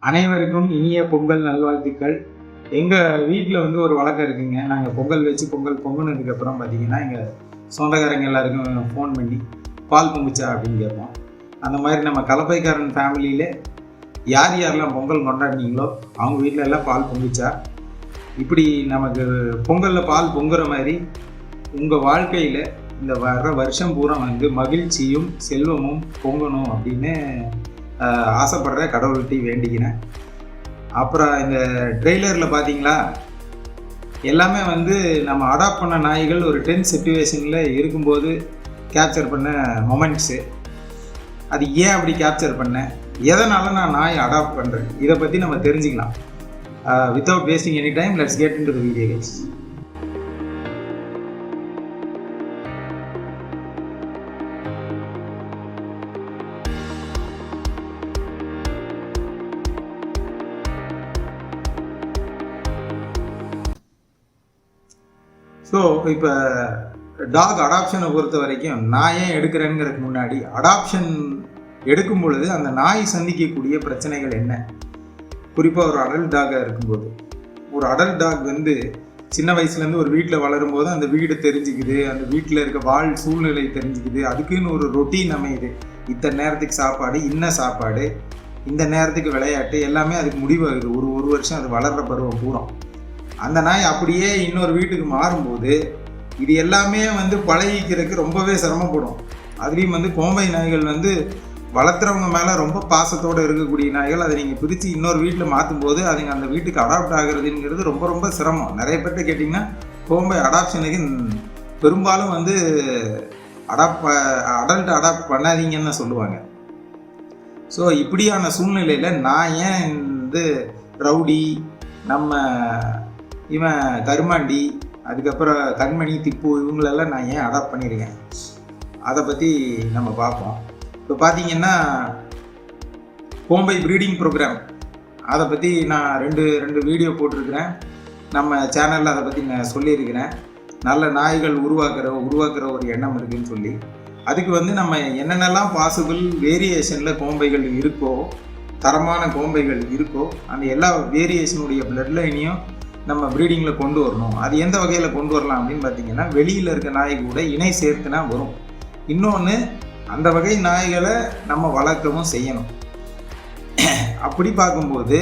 அனைவருக்கும் இனிய பொங்கல் நல்வாழ்த்துக்கள். எங்கள் வீட்டில் வந்து ஒரு வழக்கம் இருக்குங்க. நாங்கள் பொங்கல் வச்சு பொங்குனதுக்கப்புறம் பார்த்தீங்கன்னா, எங்கள் சொந்தக்காரங்க எல்லாருக்கும் ஃபோன் பண்ணி பால் பொங்குச்சா அப்படின்னு கேட்போம். அந்த மாதிரி நம்ம கலப்பைக்காரன் ஃபேமிலியில் யார் யாரெல்லாம் பொங்கல் கொண்டாடினீங்களோ அவங்க வீட்டில் எல்லாம் பால் பொங்குச்சா, இப்படி நமக்கு பொங்கலில் பால் பொங்குற மாதிரி உங்கள் வாழ்க்கையில் இந்த வர்ற வருஷம் பூரா வந்து மகிழ்ச்சியும் செல்வமும் பொங்கணும் அப்படின்னு ஆசைப்படுற கடவுள்கிட்ட வேண்டிக்கினேன். அப்புறம் இந்த ட்ரெய்லரில் பார்த்தீங்களா, எல்லாமே வந்து நம்ம அடாப்ட் பண்ண நாய்கள் ஒரு டென்ஸ் சிச்சுவேஷனில் இருக்கும்போது கேப்சர் பண்ண மொமெண்ட்ஸு. அது ஏன் அப்படி கேப்சர் பண்ணேன், எதனால் நான் நாய் அடாப்ட் பண்ணுறேன், இதை பற்றி நம்ம தெரிஞ்சுக்கலாம். Without wasting any time, let's get into the video guys. So இப்போ டாக் அடாப்ஷனை பொறுத்த வரைக்கும் நான் ஏன் எடுக்கிறேங்கிறதுக்கு முன்னாடி, அடாப்ஷன் எடுக்கும் பொழுது அந்த நாய் சந்திக்கக்கூடிய பிரச்சனைகள் என்ன, குறிப்பாக ஒரு அடல்ட் டாகாக இருக்கும்போது. ஒரு அடல்ட் டாக் வந்து சின்ன வயசுலேருந்து ஒரு வீட்டில் வளரும் போது அந்த வீடு தெரிஞ்சுக்குது, அந்த வீட்டில் இருக்க வாழ் சூழ்நிலை தெரிஞ்சுக்குது, அதுக்குன்னு ஒரு ரொட்டீன் அமையுது. இத்தனை நேரத்துக்கு சாப்பாடு, இன்ன சாப்பாடு, இந்த நேரத்துக்கு விளையாட்டு, எல்லாமே அதுக்கு முடிவாகுது. ஒரு வருஷம் அது வளர்கிற பருவம் பூரா. அந்த நாய் அப்படியே இன்னொரு வீட்டுக்கு மாறும்போது இது எல்லாமே வந்து பழகிக்கிறதுக்கு ரொம்பவே சிரமப்படும். அதுலேயும் வந்து கோம்பை நாய்கள் வந்து வளர்த்துறவங்க மேலே ரொம்ப பாசத்தோடு இருக்கக்கூடிய நாய்கள். அதை நீங்கள் பிரித்து இன்னொரு வீட்டில் மாற்றும் போது அதுங்க அந்த வீட்டுக்கு அடாப்ட் ஆகுறதுங்கிறது ரொம்ப ரொம்ப சிரமம். நிறைய பேர்கிட்ட கேட்டிங்கன்னா கோம்பை அடாப்ஷனுக்கு பெரும்பாலும் வந்து அடல்ட் அடாப்ட் பண்ணாதீங்கன்னு சொல்லுவாங்க. ஸோ இப்படியான சூழ்நிலையில் நான் ஏன் வந்து ரவுடி, நம்ம இவன் கருமாண்டி, அதுக்கப்புறம் கண்மணி, திப்பு, இவங்களெல்லாம் நான் ஏன் அடாப்ட் பண்ணியிருக்கேன், அதை பற்றி நம்ம பார்ப்போம். இப்போ பார்த்தீங்கன்னா கோம்பை ப்ரீடிங் ப்ரோக்ராம், அதை பற்றி நான் ரெண்டு வீடியோ போட்டிருக்கிறேன். நம்ம சேனலில் அதை பற்றி நான் சொல்லியிருக்கிறேன். நல்ல நாய்கள் உருவாக்குற ஒரு எண்ணம் இருக்குதுன்னு சொல்லி. அதுக்கு வந்து நம்ம என்னென்னலாம் பாசிபிள் வேரியேஷனில் கோம்பைகள் இருக்கோ, தரமான கோம்பைகள் இருக்கோ, அந்த எல்லா வேரியேஷனுடைய பிளட் லைனையும் நம்ம ப்ரீடிங்கில் கொண்டு வரணும். அது எந்த வகையில் கொண்டு வரலாம் அப்படின்னு பார்த்தீங்கன்னா, வெளியில் இருக்க நாய் கூட இணை சேர்த்துனா வரும். இன்னொன்று, அந்த வகை நாய்களை நம்ம வளர்க்கவும் செய்யணும். அப்படி பார்க்கும்போது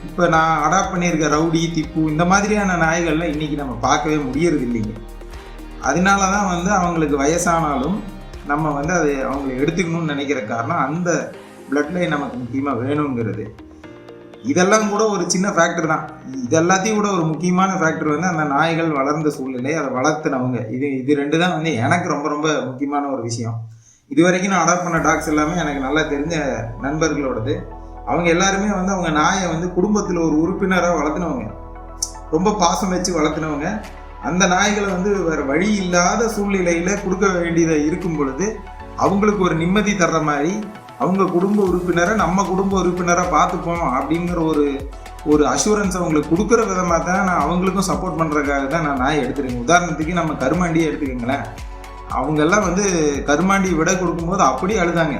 இப்போ நான் அடாப்ட் பண்ணியிருக்க ரவுடி, திப்பு, இந்த மாதிரியான நாய்கள்லாம் இன்றைக்கி நம்ம பார்க்கவே முடியறது இல்லைங்க. அதனால தான் வந்து அவங்களுக்கு வயசானாலும் நம்ம வந்து அதை அவங்களை எடுத்துக்கணும்னு நினைக்கிற காரணம் அந்த பிளட் லைன் நமக்கு முக்கியமாக வேணுங்கிறது. இதெல்லாம் கூட ஒரு சின்ன ஃபேக்டர் தான். இதெல்லாத்தையும் கூட ஒரு முக்கியமான ஃபேக்டர் வந்து அந்த நாய்கள் வளர்ந்த சூழ்நிலை, அதை வளர்த்துனவங்க. இது ரெண்டு தான் வந்து எனக்கு ரொம்ப ரொம்ப முக்கியமான ஒரு விஷயம். இது வரைக்கும் நான் அடாப்ட் பண்ண டாக்ஸ் எல்லாமே எனக்கு நல்லா தெரிஞ்ச நண்பர்களோடது. அவங்க எல்லாருமே வந்து அவங்க நாயை வந்து குடும்பத்தில் ஒரு உறுப்பினராக வளர்த்துனவங்க, ரொம்ப பாசம் வச்சு வளர்த்துனவங்க. அந்த நாய்களை வந்து வேறு வழி இல்லாத சூழ்நிலையில் கொடுக்க வேண்டியதாக இருக்கும் பொழுது அவங்களுக்கு ஒரு நிம்மதி தர்ற மாதிரி, அவங்க குடும்ப உறுப்பினரை நம்ம குடும்ப உறுப்பினராக பார்த்துப்போம் அப்படிங்கிற ஒரு அஷூரன்ஸ் அவங்களுக்கு கொடுக்குற விதமாக தான் நான் அவங்களுக்கும் சப்போர்ட் பண்ணுறதுக்காக தான் நான் நாயை எடுத்துருக்கேன். உதாரணத்துக்கு நம்ம கருமாண்டியை எடுத்துக்கங்களேன். அவங்கெல்லாம் வந்து கருமாண்டி விட கொடுக்கும்போது அப்படியே அழுதாங்க.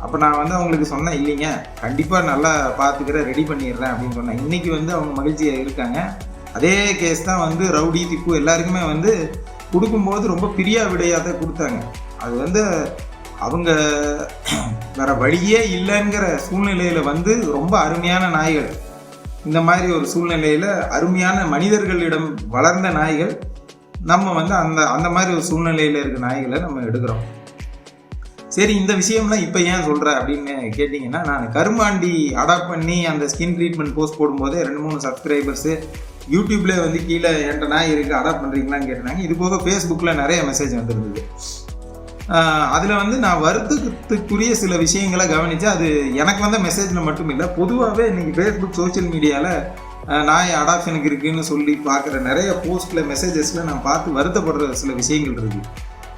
அப்போ நான் வந்து அவங்களுக்கு சொன்னேன், இல்லைங்க கண்டிப்பாக நல்லா பார்த்துக்கிற, ரெடி பண்ணிடுறேன் அப்படின்னு சொன்னேன். இன்றைக்கி வந்து அவங்க மகிழ்ச்சியாக இருக்காங்க. அதே கேஸ் தான் வந்து ரவுடி, திப்பு எல்லாருக்குமே வந்து கொடுக்கும்போது ரொம்ப பிரியா விடையாக தான் கொடுத்தாங்க. அது வந்து அவங்க வேற வழியே இல்லைங்கிற சூழ்நிலையில் வந்து ரொம்ப அருமையான நாய்கள், இந்த மாதிரி ஒரு சூழ்நிலையில் அருமையான மனிதர்களிடம் வளர்ந்த நாய்கள், நம்ம வந்து அந்த மாதிரி ஒரு சூழ்நிலையில் இருக்க நாய்களை நம்ம எடுக்கிறோம். சரி, இந்த விஷயம்லாம் இப்போ ஏன் சொல்கிறேன் அப்படின்னு கேட்டிங்கன்னா, நான் கருமாண்டி அடாப்ட் பண்ணி அந்த ஸ்கின் ட்ரீட்மெண்ட் போஸ்ட் போடும்போதே 2-3 சப்ஸ்கிரைபர்ஸு யூடியூப்லேயே வந்து கீழே என்கிட்ட நாய் இருக்குது அடாப்ட் பண்ணுறீங்களான்னு கேட்டாங்க. இது போக ஃபேஸ்புக்கில் நிறைய மெசேஜ் வந்துருந்தது. அதில் வந்து நான் வருத்தத்துக்குரிய சில விஷயங்களை கவனித்து, அது எனக்கு வந்த மெசேஜில் மட்டும் இல்லை, பொதுவாகவே இன்றைக்கி ஃபேஸ்புக் சோஷியல் மீடியாவில் நாய் அடாப்ஷனுக்கு இருக்குதுன்னு சொல்லி பார்க்குற நிறைய போஸ்ட்டில் மெசேஜஸில் நான் பார்த்து வருத்தப்படுற சில விஷயங்கள் இருக்குது.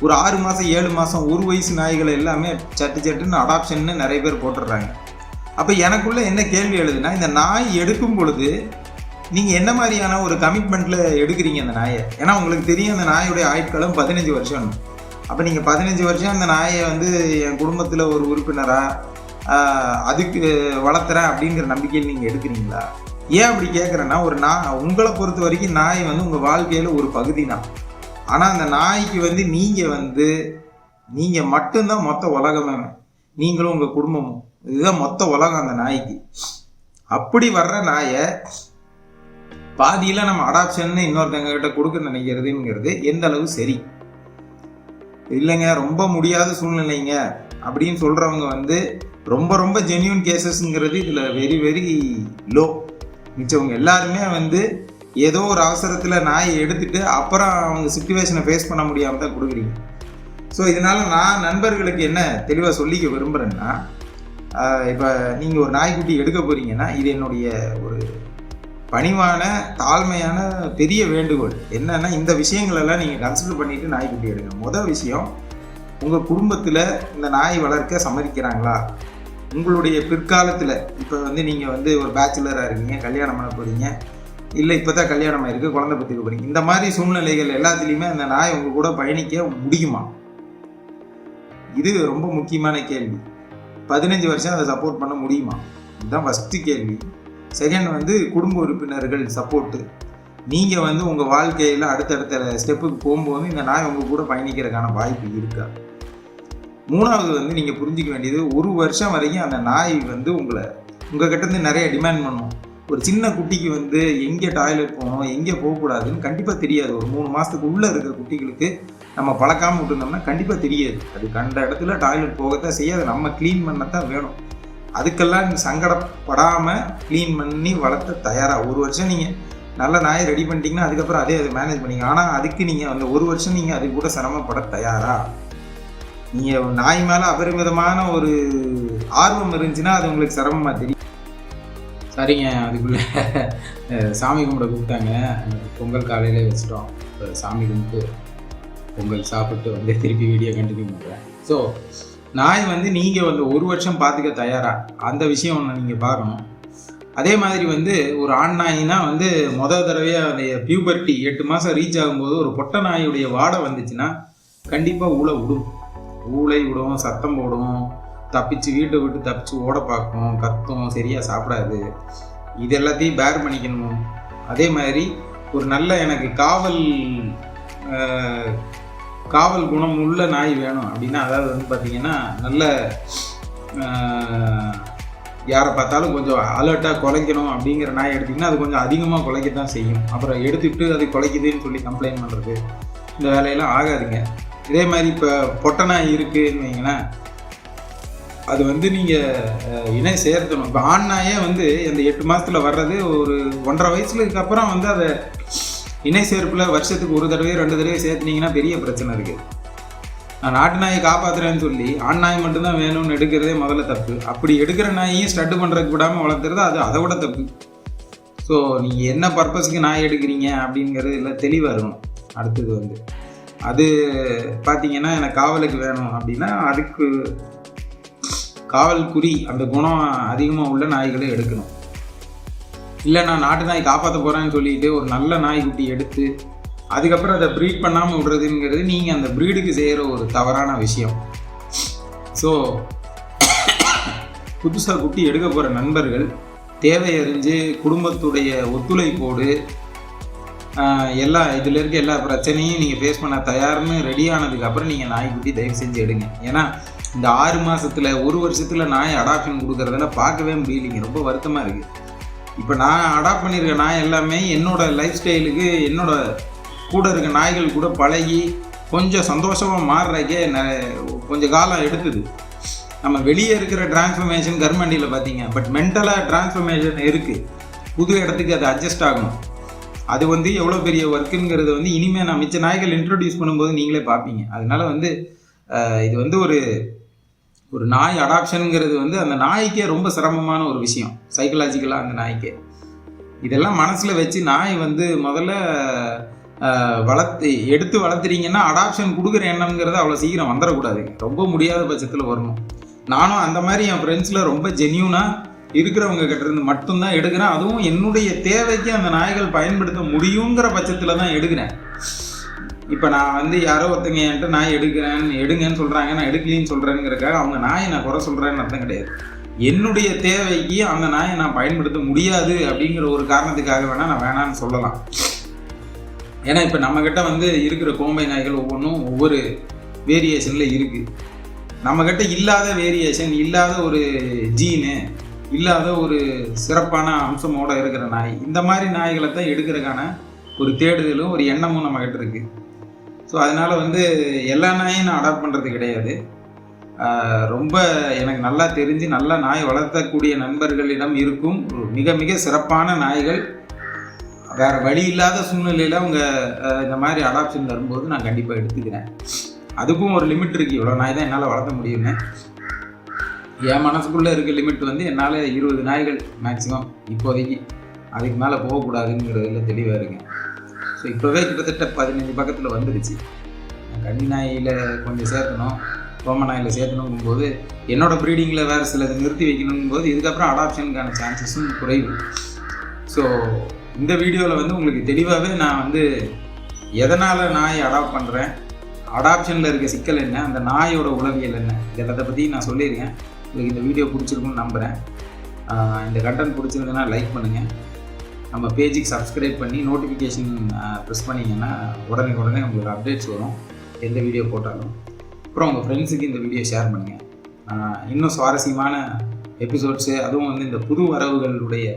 ஒரு 6 மாதம் 7 மாதம் 1 வயசு நாய்களை எல்லாமே சட்டுன்னு அடாப்ஷன்னு நிறைய பேர் போட்டுடுறாங்க. அப்போ எனக்குள்ளே என்ன கேள்வி எழுதுனா, இந்த நாய் எடுக்கும் பொழுது நீங்கள் என்ன மாதிரியான ஒரு கமிட்மெண்ட்டில் எடுக்கிறீங்க அந்த நாயை? ஏன்னா உங்களுக்கு தெரியும் அந்த நாயுடைய ஆயுட்காலம் 15 வருஷம். அப்போ நீங்கள் 15 வருஷம் அந்த நாயை வந்து என் குடும்பத்தில் ஒரு உறுப்பினராக அதுக்கு வளர்த்துறேன் அப்படிங்கிற நம்பிக்கையில் நீங்கள் எடுக்கிறீங்களா? ஏன் அப்படி கேட்குறேன்னா, உங்களை பொறுத்த வரைக்கும் நாய் வந்து உங்கள் வாழ்க்கையில் ஒரு பகுதி தான். ஆனால் அந்த நாய்க்கு வந்து நீங்கள் மட்டும்தான் மொத்த உலகமே, நீங்களும் உங்கள் குடும்பமும், இதுதான் மொத்த உலகம் அந்த நாய்க்கு. அப்படி வர்ற நாயை பாதியில் நம்ம அடாப்ஷன் இன்னொருத்தங்க கிட்ட கொடுக்க நினைக்கிறதுங்கிறது எந்த அளவு சரி? இல்லைங்க ரொம்ப முடியாத சூழ்நிலைங்க அப்படின்னு சொல்கிறவங்க வந்து ரொம்ப ரொம்ப ஜென்யூன் கேசஸ்ங்கிறது இதில் வெரி வெரி லோ. மிச்சவங்க எல்லாருமே வந்து ஏதோ ஒரு அவசரத்தில் நாயை எடுத்துட்டு அப்புறம் அவங்க சிச்சுவேஷனை ஃபேஸ் பண்ண முடியாமல் தான் கொடுக்குறீங்க. ஸோ இதனால் நான் நண்பர்களுக்கு என்ன தெளிவாக சொல்லிக்க விரும்புகிறேன்னா, இப்போ நீங்கள் ஒரு நாய்க்குட்டி எடுக்க போகிறீங்கன்னா இது என்னுடைய ஒரு பணிவான தாழ்மையான பெரிய வேண்டுகோள் என்னன்னா, இந்த விஷயங்களெல்லாம் நீங்கள் கன்சிடர் பண்ணிவிட்டு நாய்க்குட்டி எடுங்க. முதல் விஷயம், உங்கள் குடும்பத்தில் இந்த நாய் வளர்க்க சம்மதிக்கிறாங்களா? உங்களுடைய பிற்காலத்தில் இப்போ வந்து நீங்கள் வந்து ஒரு பேச்சுலராக இருக்கீங்க, கல்யாணம் பண்ண போகிறீங்க, இல்லை இப்போ தான் கல்யாணம் ஆகிருக்கு, குழந்தை பற்றிக்க போகிறீங்க, இந்த மாதிரி சூழ்நிலைகள் எல்லாத்துலேயுமே அந்த நாய் உங்கள் கூட பயணிக்க முடியுமா? இது ரொம்ப முக்கியமான கேள்வி. 15 வருஷம் அதை சப்போர்ட் பண்ண முடியுமா? இதுதான் ஃபஸ்ட்டு கேள்வி. செகண்ட் வந்து குடும்ப உறுப்பினர்கள் சப்போர்ட்டு. நீங்கள் வந்து உங்கள் வாழ்க்கையில் அடுத்தடுத்த ஸ்டெப்புக்கு போகும்போது இந்த நாய் உங்கள் கூட பயணிக்கிறதுக்கான வாய்ப்பு இருக்கா? மூணாவது வந்து நீங்கள் புரிஞ்சிக்க வேண்டியது, 1 வருஷம் வரைக்கும் அந்த நாய் வந்து உங்கள் கிட்டேருந்து நிறைய டிமாண்ட் பண்ணும். ஒரு சின்ன குட்டிக்கு வந்து எங்கே டாய்லெட் போகணும், எங்கே போகக்கூடாதுன்னு கண்டிப்பாக தெரியாது. ஒரு 3 மாதத்துக்கு உள்ளே இருக்கிற குட்டிகளுக்கு நம்ம பழக்காமல் விட்டுருந்தோம்னா கண்டிப்பாக தெரியாது. அது கண்ட இடத்துல டாய்லெட் போகத்தான் செய்யாது, நம்ம க்ளீன் பண்ணத்தான் வேணும். அதுக்கெல்லாம் சங்கடப்படாமல் க்ளீன் பண்ணி வளர்த்த தயாராக 1 வருஷம் நீங்கள் நல்ல நாயை ரெடி பண்ணிட்டீங்கன்னா அதுக்கப்புறம் அதை மேனேஜ் பண்ணிங்க. ஆனால் அதுக்கு நீங்கள் அந்த 1 வருஷம் நீங்கள் அது கூட சிரமப்பட தயாரா? நீங்கள் நாய் மேலே அபரிமிதமான ஒரு ஆர்வம் இருந்துச்சுன்னா அது உங்களுக்கு சிரமமாக தெரியும். சரிங்க, அதுக்குள்ளே சாமி கும்பிட கூப்பிட்டாங்க. பொங்கல் காலையிலே வச்சுட்டோம். சாமி கும்பிட்டு பொங்கல் சாப்பிட்டு வந்து திருப்பி வீடியோ கண்டினியூ பண்ணுறேன். ஸோ நாய் வந்து நீங்கள் வந்து 1 வருஷம் பார்த்துக்க தயாரா, அந்த விஷயம் ஒன்று நீங்கள் பார்க்கணும். அதே மாதிரி வந்து ஒரு ஆண் நாயினா வந்து தடவையாக அந்த பியூபர்ட்டி 8 மாதம் ரீச் ஆகும்போது ஒரு பொட்டை நாயுடைய வாடை வந்துச்சுன்னா கண்டிப்பாக ஊளை விடும், சத்தம் போடும், தப்பிச்சு வீட்டை விட்டு தப்பிச்சு ஓட பார்க்கும், கத்தும், சரியாக சாப்பிடாது. இது எல்லாத்தையும் பேர் பண்ணிக்கணும். அதே மாதிரி ஒரு நல்ல எனக்கு காவல் குணம் உள்ள நாய் வேணும் அப்படின்னா, அதாவது வந்து பார்த்திங்கன்னா நல்ல யாரை பார்த்தாலும் கொஞ்சம் அலர்ட்டாக குலைக்கணும் அப்படிங்கிற நாய் எடுத்திங்கன்னா அது கொஞ்சம் அதிகமாக குலைக்கத்தான் செய்யும். அப்புறம் எடுத்துக்கிட்டு அது குலைக்குதுன்னு சொல்லி கம்ப்ளைண்ட் பண்ணுறது, இந்த வேலையெல்லாம் ஆகாதுங்க. இதே மாதிரி இப்போ பொட்டை நாய் இருக்குதுன்னு வைங்களேன், அது வந்து நீங்கள் இணை சேர்த்தணும். இப்போ ஆண் நாயே வந்து இந்த 8 மாதத்தில் வர்றது ஒரு 1.5 வயசுக்கு அப்புறம் வந்து அதை இணை சேர்ப்பில் வருஷத்துக்கு 1 தடவை 2 தடவை சேர்த்துனீங்கன்னா பெரிய பிரச்சனை இருக்குது. நான் நாட்டு நாயை காப்பாற்றுறேன்னு சொல்லி ஆண் நாய் மட்டும்தான் வேணும்னு எடுக்கிறதே முதல்ல தப்பு. அப்படி எடுக்கிற நாயையும் ஸ்டட்டு பண்ணுறதுக்கு விடாமல் வளர்த்துறது அது அதை விட தப்பு. ஸோ நீங்கள் என்ன பர்பஸுக்கு நாய் எடுக்கிறீங்க அப்படிங்கிறது எல்லாம் தெளிவாக இருக்கணும். அடுத்தது வந்து அது பார்த்தீங்கன்னா எனக்கு காவலுக்கு வேணும் அப்படின்னா அதுக்கு காவல்குறி அந்த குணம் அதிகமாக உள்ள நாய்களை எடுக்கணும். இல்லை நான் நாட்டு நாய் காப்பாற்ற போகிறேன்னு சொல்லிட்டு ஒரு நல்ல நாய்க்குட்டி எடுத்து அதுக்கப்புறம் அதை ப்ரீட் பண்ணாமல் விடுறதுங்கிறது நீங்கள் அந்த ப்ரீடுக்கு செய்கிற ஒரு தவறான விஷயம். ஸோ புதுசாக குட்டி எடுக்க போகிற நண்பர்கள் தேவை அறிஞ்சு குடும்பத்துடைய ஒத்துழைப்போடு இதில் இருக்க எல்லா பிரச்சனையும் நீங்கள் ஃபேஸ் பண்ண தயார்னு ரெடி ஆனதுக்கப்புறம் நீங்கள் நாய்க்குட்டி தயவு செஞ்சு எடுங்க. ஏன்னா இந்த 6 மாதத்தில் 1 வருஷத்தில் நாய் அடாப்ஷன் கொடுக்குறதெல்லாம் பார்க்கவே முடியலைங்க. ரொம்ப வருத்தமாக இருக்குது. இப்போ நான் அடாப்ட் பண்ணியிருக்க நாய் எல்லாமே என்னோடய லைஃப் ஸ்டைலுக்கு என்னோட கூட இருக்க நாய்கள் கூட பழகி கொஞ்சம் சந்தோஷமாக மாறுறக்கே கொஞ்சம் காலம் எடுத்துது. நம்ம வெளியே இருக்கிற டிரான்ஸ்ஃபர்மேஷன் கவர்மெண்டில் பார்த்தீங்க, பட் மென்டலாக டிரான்ஸ்ஃபர்மேஷன் இருக்குது. புது இடத்துக்கு அது அட்ஜஸ்ட் ஆகணும். அது வந்து எவ்வளோ பெரிய ஒர்க்குங்கிறது வந்து இனிமேல் நான் மிச்ச நாய்கள் இன்ட்ரடியூஸ் பண்ணும்போது நீங்களே பார்ப்பீங்க. அதனால வந்து இது வந்து ஒரு நாய் அடாப்ஷனுங்கிறது வந்து அந்த நாய்க்கே ரொம்ப சிரமமான ஒரு விஷயம், சைக்கலாஜிக்கலாக அந்த நாய்க்கே. இதெல்லாம் மனசில் வச்சு நாய் வந்து முதல்ல எடுத்து வளர்த்துறீங்கன்னா அடாப்ஷன் கொடுக்குற எண்ணம்ங்கிறது அவ்வளோ சீக்கிரம் வந்துடக்கூடாது. ரொம்ப முடியாத பட்சத்தில் வரணும். நானும் அந்த மாதிரி என் ஃப்ரெண்ட்ஸில் ரொம்ப ஜென்யூனாக இருக்கிறவங்க கிட்டேருந்து மட்டும்தான் எடுக்கிறேன். அதுவும் என்னுடைய தேவைக்கு அந்த நாய்கள் பயன்படுத்த முடியுங்கிற பட்சத்தில் தான் எடுக்கிறேன். இப்போ நான் வந்து யாரோ ஒருத்தங்க என்கிட்ட நாய் எடுங்கன்னு சொல்கிறாங்க, நான் எடுக்கலின்னு சொல்கிறேங்கிறக்காக அவங்க நாயை நான் குறை சொல்கிறேன்னு அர்த்தம் கிடையாது. என்னுடைய தேவைக்கு அந்த நாயை நான் பயன்படுத்த முடியாது அப்படிங்கிற ஒரு காரணத்துக்காக வேணால் நான் வேணான்னு சொல்லலாம். ஏன்னா இப்போ நம்மக்கிட்ட வந்து இருக்கிற கோம்பை நாய்கள் ஒவ்வொன்றும் ஒவ்வொரு வேரியேஷனில் இருக்குது. நம்மக்கிட்ட இல்லாத வேரியேஷன், இல்லாத ஒரு ஜீனு, இல்லாத ஒரு சிறப்பான அம்சமோடு இருக்கிற நாய், இந்த மாதிரி நாய்களை தான் எடுக்கிறதுக்கான ஒரு தேடுதலும் ஒரு எண்ணமும் நம்மக்கிட்ட இருக்குது. ஸோ அதனால் வந்து எல்லா நாயும் நான் அடாப்ட் பண்ணுறது கிடையாது. ரொம்ப எனக்கு நல்லா தெரிஞ்சு நல்லா நாய் வளர்த்தக்கூடிய நண்பர்களிடம் இருக்கும் மிக மிக சிறப்பான நாய்கள் வேறு வழி இல்லாத சூழ்நிலையில் அவங்க இந்த மாதிரி அடாப்ஷன் வரும்போது நான் கண்டிப்பாக எடுத்துக்கிறேன். அதுக்கும் ஒரு லிமிட் இருக்குது. இவ்வளோ நாய் தான் என்னால் வளர்த்த முடியும்னு. என் மனசுக்குள்ளே இருக்க லிமிட் வந்து என்னால் 20 நாய்கள் மேக்ஸிமம் இப்போதைக்கு, அதுக்கு மேலே போகக்கூடாதுங்கிறதுல தெளிவாக இருக்கேன். ஸோ இப்போவே கிட்டத்தட்ட 15 பக்கத்தில் வந்துடுச்சு. கன்னி நாயில் கொஞ்சம் சேர்க்கணும், ரோம நாயில் சேர்க்கணுங்கும்போது என்னோடய ப்ரீடிங்கில் வேறு சிலது நிறுத்தி வைக்கணுங்கும்போது இதுக்கப்புறம் அடாப்ஷனுக்கான சான்சஸும் குறைவு. ஸோ இந்த வீடியோவில் வந்து உங்களுக்கு தெளிவாகவே நான் வந்து எதனால் நாயை அடாப்ட் பண்ணுறேன், அடாப்ஷனில் இருக்க சிக்கல் என்ன, அந்த நாயோட உளவியல் என்ன, இதெல்லாத்தை பற்றி நான் சொல்லியிருக்கேன். உங்களுக்கு இந்த வீடியோ பிடிச்சிருக்குன்னு நம்புகிறேன். இந்த கண்டென்ட் பிடிச்சிருந்ததுன்னா லைக் பண்ணுங்கள். நம்ம பேஜுக்கு சப்ஸ்கிரைப் பண்ணி நோட்டிஃபிகேஷன் ப்ரெஸ் பண்ணிங்கன்னா உடனே உங்களுக்கு அப்டேட்ஸ் வரும் எந்த வீடியோ போட்டாலும். அப்புறம் உங்கள் ஃப்ரெண்ட்ஸுக்கு இந்த வீடியோ ஷேர் பண்ணுங்கள். இன்னும் சுவாரஸ்யமான எபிசோட்ஸு, அதுவும் வந்து இந்த புது வரவுகளுடைய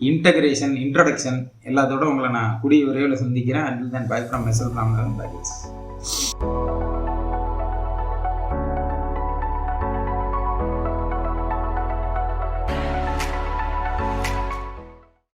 இன்ட்ரடக்ஷன் எல்லாத்தோட உங்களை நான் கூடிய விரைவில் சந்திக்கிறேன். Until then by from myself Ramanathan.